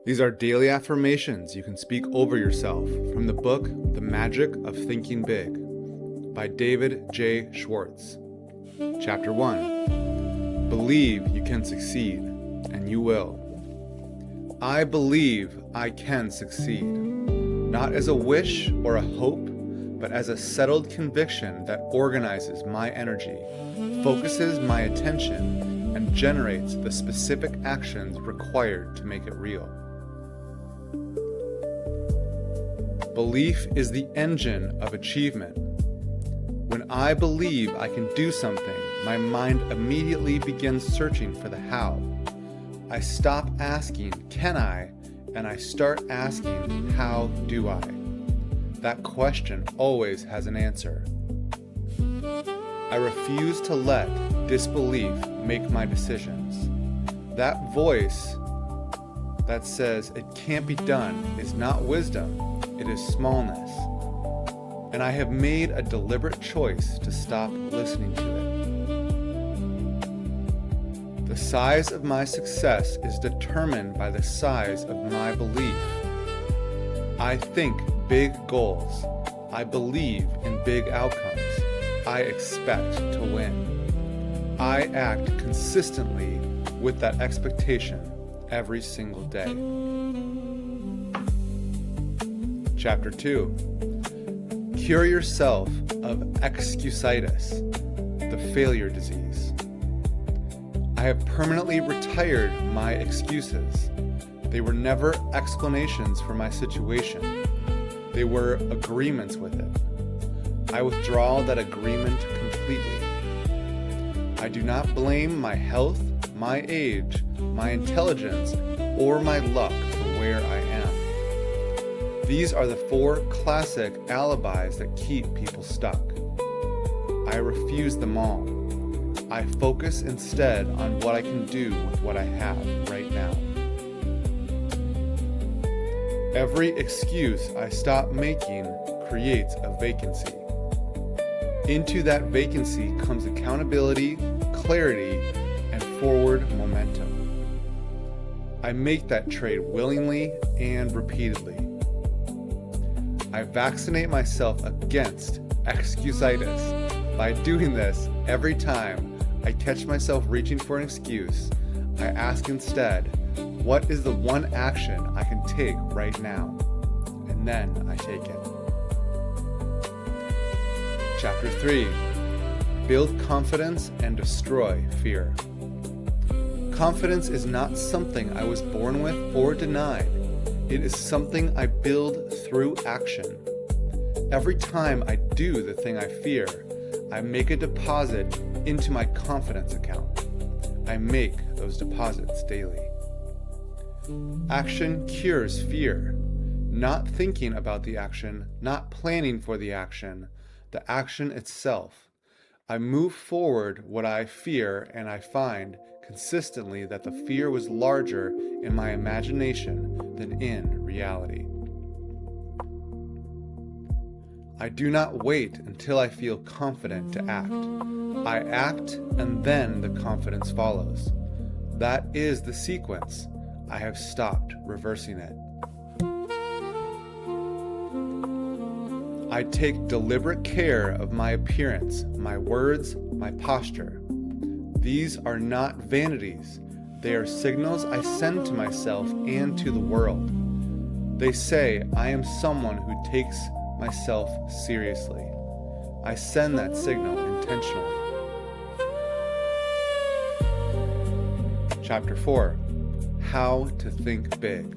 These are daily affirmations you can speak over yourself from the book, The Magic of Thinking Big, by David J. Schwartz. Chapter 1. Believe you can succeed, and you will. I believe I can succeed, not as a wish or a hope, but as a settled conviction that organizes my energy, focuses my attention, and generates the specific actions required to make it real. Belief is the engine of achievement. When I believe I can do something, my mind immediately begins searching for the how. I stop asking, can I? And I start asking, how do I? That question always has an answer. I refuse to let disbelief make my decisions. That voice that says it can't be done is not wisdom, it is smallness. And I have made a deliberate choice to stop listening to it. The size of my success is determined by the size of my belief. I think big goals. I believe in big outcomes. I expect to win. I act consistently with that expectation every single day. Chapter 2. Cure yourself of Excusitis, the failure disease. I have permanently retired my excuses. They were never explanations for my situation. They were agreements with it. I withdraw that agreement completely. I do not blame my health, my age, my intelligence, or my luck for where I am. These are the 4 classic alibis that keep people stuck. I refuse them all. I focus instead on what I can do with what I have right now. Every excuse I stop making creates a vacancy. Into that vacancy comes accountability, clarity, and forward momentum. I make that trade willingly and repeatedly. I vaccinate myself against excusitis. By doing this, every time I catch myself reaching for an excuse, I ask instead, what is the one action I can take right now? And then I take it. Chapter 3. Build confidence and destroy fear. Confidence is not something I was born with or denied. It is something I build through action. Every time I do the thing I fear, I make a deposit into my confidence account. I make those deposits daily. Action cures fear. Not thinking about the action, not planning for the action itself. I move forward what I fear, and I find consistently that the fear was larger in my imagination than in reality. I do not wait until I feel confident to act. I act, and then the confidence follows. That is the sequence. I have stopped reversing it. I take deliberate care of my appearance, my words, my posture. These are not vanities. They are signals I send to myself and to the world. They say I am someone who takes myself seriously. I send that signal intentionally. Chapter 4. How to think big.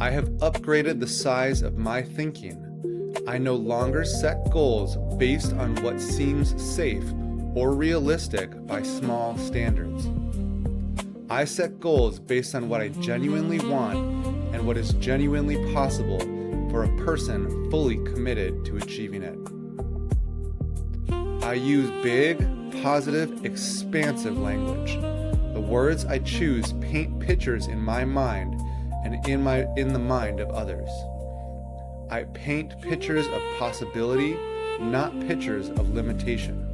I have upgraded the size of my thinking. I no longer set goals based on what seems safe or realistic by small standards. I set goals based on what I genuinely want and what is genuinely possible for a person fully committed to achieving it. I use big, positive, expansive language. The words I choose paint pictures in my mind and in the mind of others. I paint pictures of possibility, not pictures of limitation.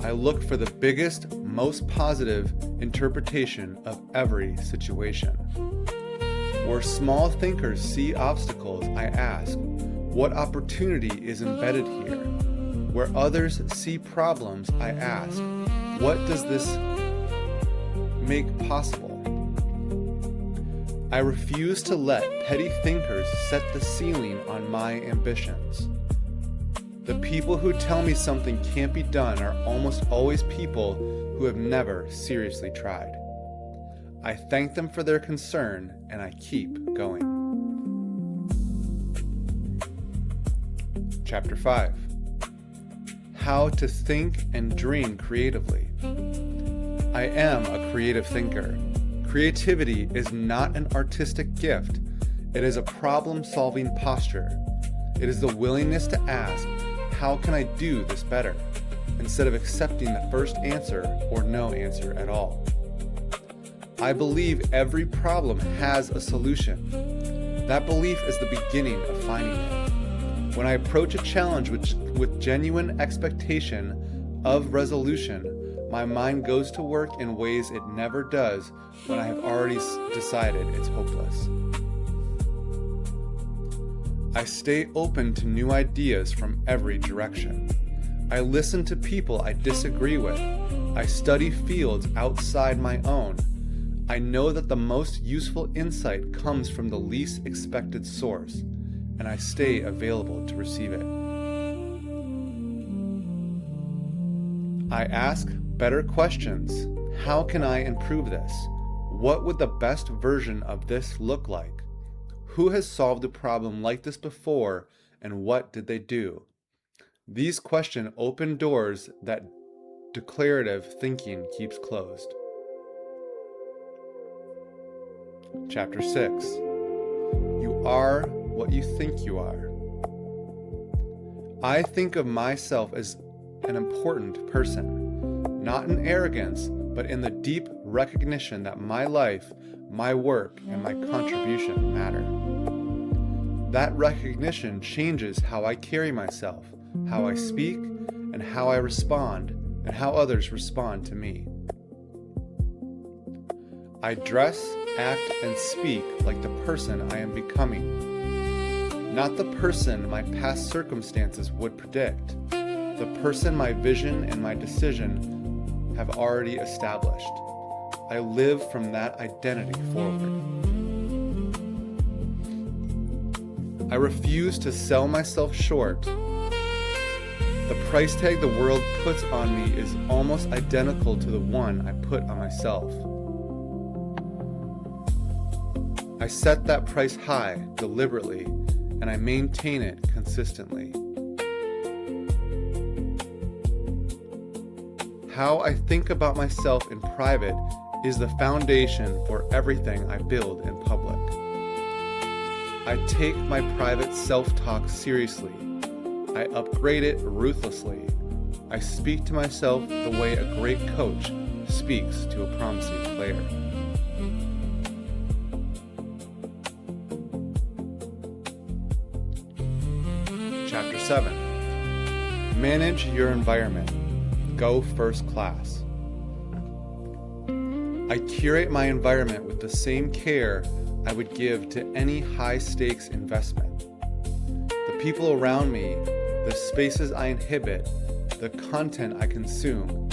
I look for the biggest, most positive interpretation of every situation. Where small thinkers see obstacles, I ask, what opportunity is embedded here? Where others see problems, I ask, what does this make possible? I refuse to let petty thinkers set the ceiling on my ambitions. The people who tell me something can't be done are almost always people who have never seriously tried. I thank them for their concern, and I keep going. Chapter 5. How to think and dream creatively. I am a creative thinker. Creativity is not an artistic gift. It is a problem-solving posture. It is the willingness to ask, how can I do this better? Instead of accepting the first answer or no answer at all. I believe every problem has a solution. That belief is the beginning of finding it. When I approach a challenge with genuine expectation of resolution, my mind goes to work in ways it never does when I have already decided it's hopeless. I stay open to new ideas from every direction. I listen to people I disagree with. I study fields outside my own. I know that the most useful insight comes from the least expected source, and I stay available to receive it. I ask better questions. How can I improve this? What would the best version of this look like? Who has solved a problem like this before, and what did they do? These questions open doors that declarative thinking keeps closed. Chapter 6. You are what you think you are. I think of myself as an important person, not in arrogance, but in the deep recognition that my life, my work, and my contribution matter. That recognition changes how I carry myself, how I speak, and how I respond, and how others respond to me. I dress, act, and speak like the person I am becoming, not the person my past circumstances would predict, the person my vision and my decision have already established. I live from that identity forward. I refuse to sell myself short. The price tag the world puts on me is almost identical to the one I put on myself. I set that price high, deliberately, and I maintain it consistently. How I think about myself in private is the foundation for everything I build in public. I take my private self-talk seriously. I upgrade it ruthlessly. I speak to myself the way a great coach speaks to a promising player. Chapter 7. Manage your environment. Go first class. I curate my environment with the same care I would give to any high-stakes investment. The people around me, the spaces I inhabit, the content I consume,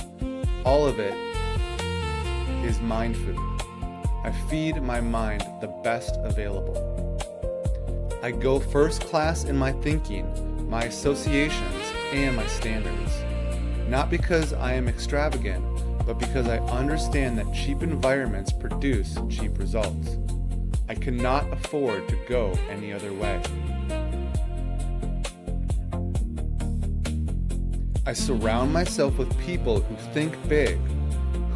all of it is mind food. I feed my mind the best available. I go first class in my thinking, my associations, and my standards. Not because I am extravagant, but because I understand that cheap environments produce cheap results. I cannot afford to go any other way. I surround myself with people who think big,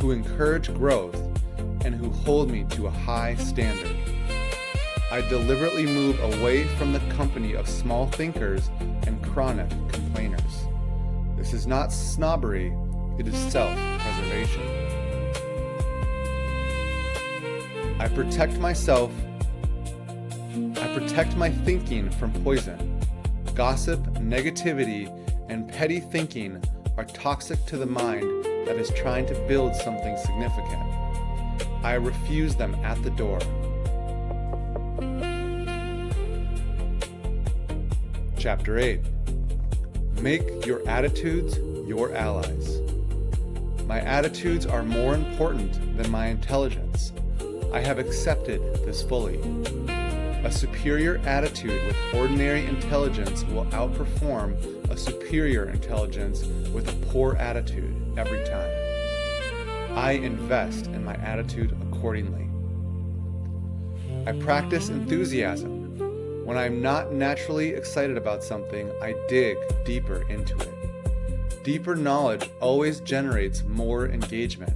who encourage growth, and who hold me to a high standard. I deliberately move away from the company of small thinkers and chronic complainers. This is not snobbery, it is self-preservation. I protect my thinking from poison. Gossip, negativity, and petty thinking are toxic to the mind that is trying to build something significant. I refuse them at the door. Chapter 8. Make your attitudes your allies. My attitudes are more important than my intelligence. I have accepted this fully. A superior attitude with ordinary intelligence will outperform a superior intelligence with a poor attitude every time. I invest in my attitude accordingly. I practice enthusiasm. When I am not naturally excited about something, I dig deeper into it. Deeper knowledge always generates more engagement.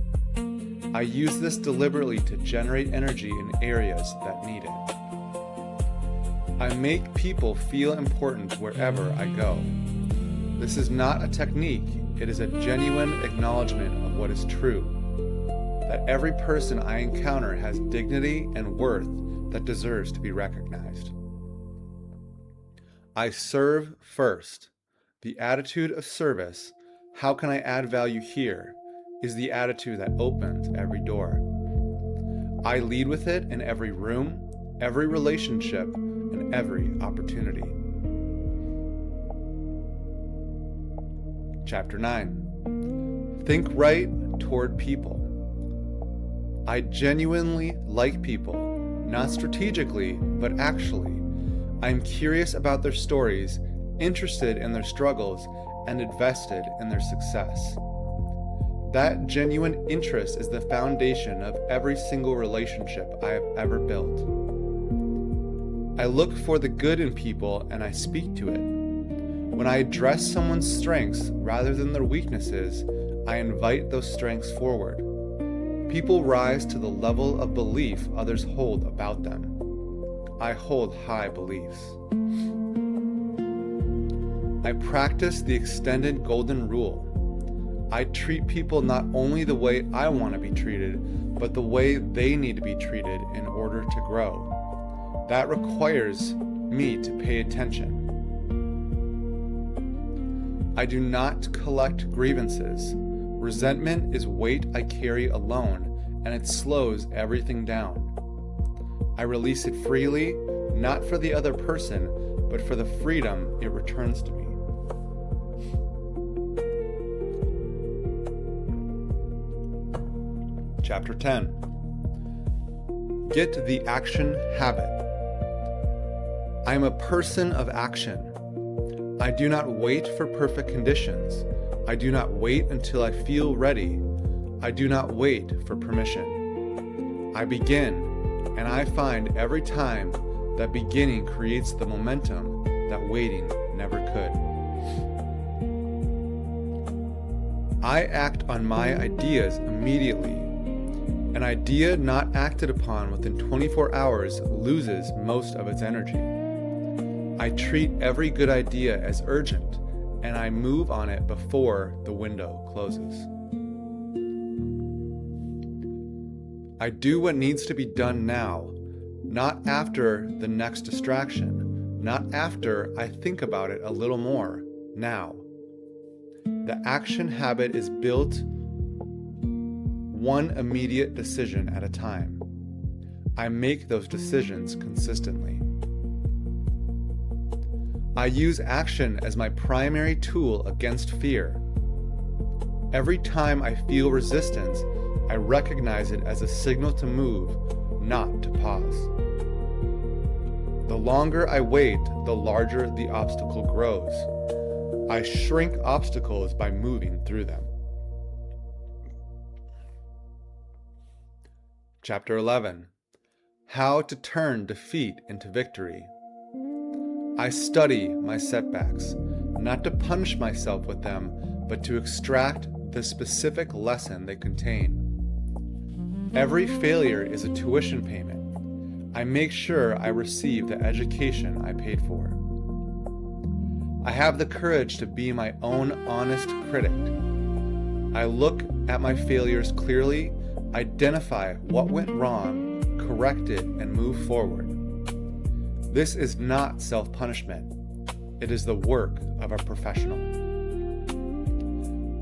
I use this deliberately to generate energy in areas that need it. I make people feel important wherever I go. This is not a technique, it is a genuine acknowledgement of what is true. That every person I encounter has dignity and worth that deserves to be recognized. I serve first. The attitude of service, how can I add value here, is the attitude that opens every door. I lead with it in every room, every relationship, and every opportunity. Chapter 9. Think right toward people. I genuinely like people, not strategically, but actually. I am curious about their stories, interested in their struggles, and invested in their success. That genuine interest is the foundation of every single relationship I have ever built. I look for the good in people and I speak to it. When I address someone's strengths rather than their weaknesses, I invite those strengths forward. People rise to the level of belief others hold about them. I hold high beliefs. I practice the extended golden rule. I treat people not only the way I want to be treated, but the way they need to be treated in order to grow. That requires me to pay attention. I do not collect grievances. Resentment is weight I carry alone, and it slows everything down. I release it freely, not for the other person, but for the freedom it returns to me. Chapter 10. Get the action habit. I am a person of action. I do not wait for perfect conditions. I do not wait until I feel ready. I do not wait for permission. I begin, and I find every time that beginning creates the momentum that waiting never could. I act on my ideas immediately. An idea not acted upon within 24 hours loses most of its energy. I treat every good idea as urgent, and I move on it before the window closes. I do what needs to be done now, not after the next distraction, not after I think about it a little more, now. The action habit is built one immediate decision at a time. I make those decisions consistently. I use action as my primary tool against fear. Every time I feel resistance, I recognize it as a signal to move, not to pause. The longer I wait, the larger the obstacle grows. I shrink obstacles by moving through them. Chapter 11. How to turn defeat into victory. I study my setbacks, not to punish myself with them, but to extract the specific lesson they contain. Every failure is a tuition payment. I make sure I receive the education I paid for. I have the courage to be my own honest critic. I look at my failures clearly, identify what went wrong, correct it, and move forward. This is not self-punishment. It is the work of a professional.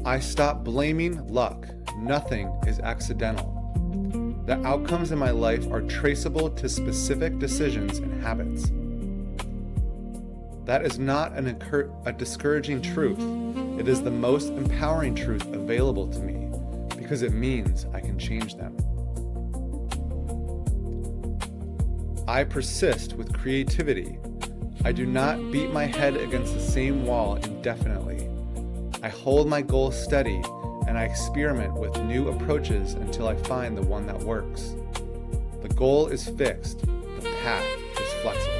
I stop blaming luck. Nothing is accidental. The outcomes in my life are traceable to specific decisions and habits. That is not a discouraging truth. It is the most empowering truth available to me because it means I can change them. I persist with creativity. I do not beat my head against the same wall indefinitely. I hold my goals steady and I experiment with new approaches until I find the one that works. The goal is fixed. The path is flexible.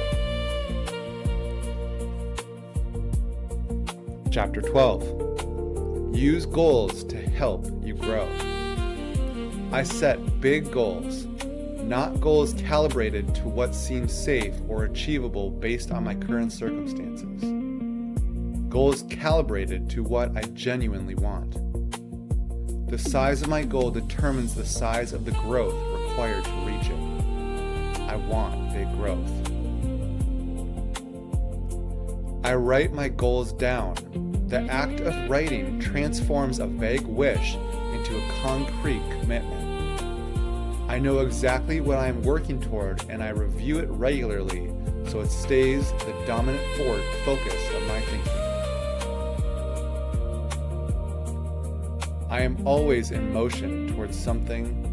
Chapter 12. Use goals to help you grow. I set big goals, not goals calibrated to what seems safe or achievable based on my current circumstances. Goals calibrated to what I genuinely want. The size of my goal determines the size of the growth required to reach it. I want big growth. I write my goals down. The act of writing transforms a vague wish into a concrete commitment. I know exactly what I am working toward and I review it regularly so it stays the dominant focus of my thinking. I am always in motion towards something.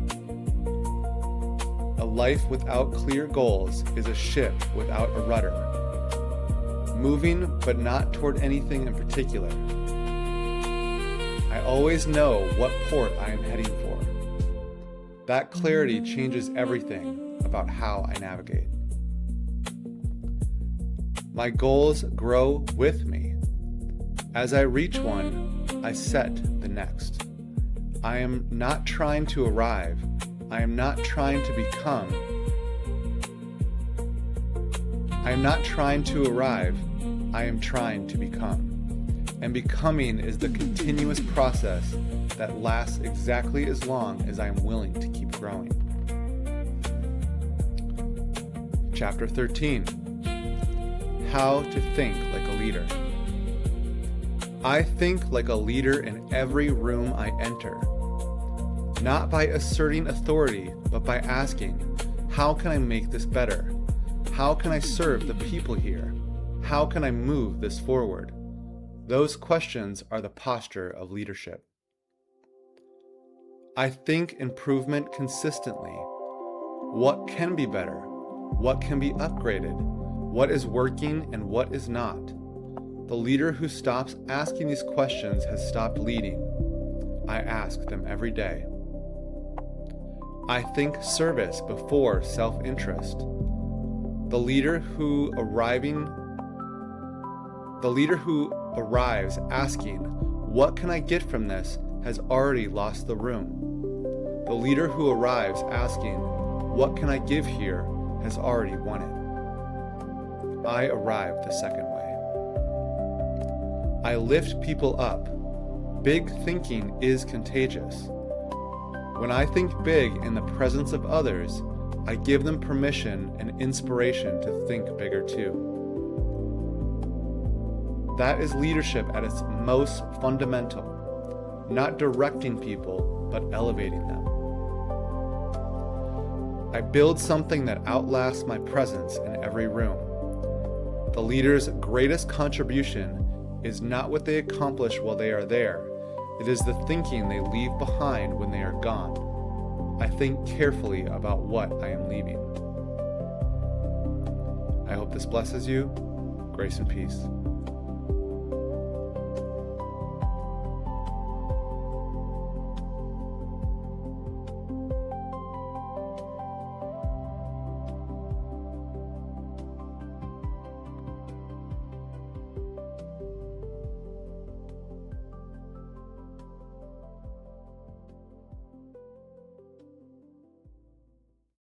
A life without clear goals is a ship without a rudder. Moving, but not toward anything in particular. I always know what port I am heading for. That clarity changes everything about how I navigate. My goals grow with me. As I reach one, I set the next. I am not trying to arrive. I am not trying to become. I am not trying to arrive. I am trying to become. And becoming is the continuous process that lasts exactly as long as I am willing to keep growing. Chapter 13. How to think like a leader. I think like a leader in every room I enter. Not by asserting authority, but by asking, how can I make this better? How can I serve the people here? How can I move this forward? Those questions are the posture of leadership. I think improvement consistently. What can be better? What can be upgraded? What is working and what is not? The leader who stops asking these questions has stopped leading. I ask them every day. I think service before self-interest. The leader who arrives asking, what can I get from this, has already lost the room. The leader who arrives asking, what can I give here, has already won it. I arrive the second way. I lift people up. Big thinking is contagious. When I think big in the presence of others, I give them permission and inspiration to think bigger too. That is leadership at its most fundamental, not directing people, but elevating them. I build something that outlasts my presence in every room. The leader's greatest contribution is not what they accomplish while they are there. It is the thinking they leave behind when they are gone. I think carefully about what I am leaving. I hope this blesses you. Grace and peace.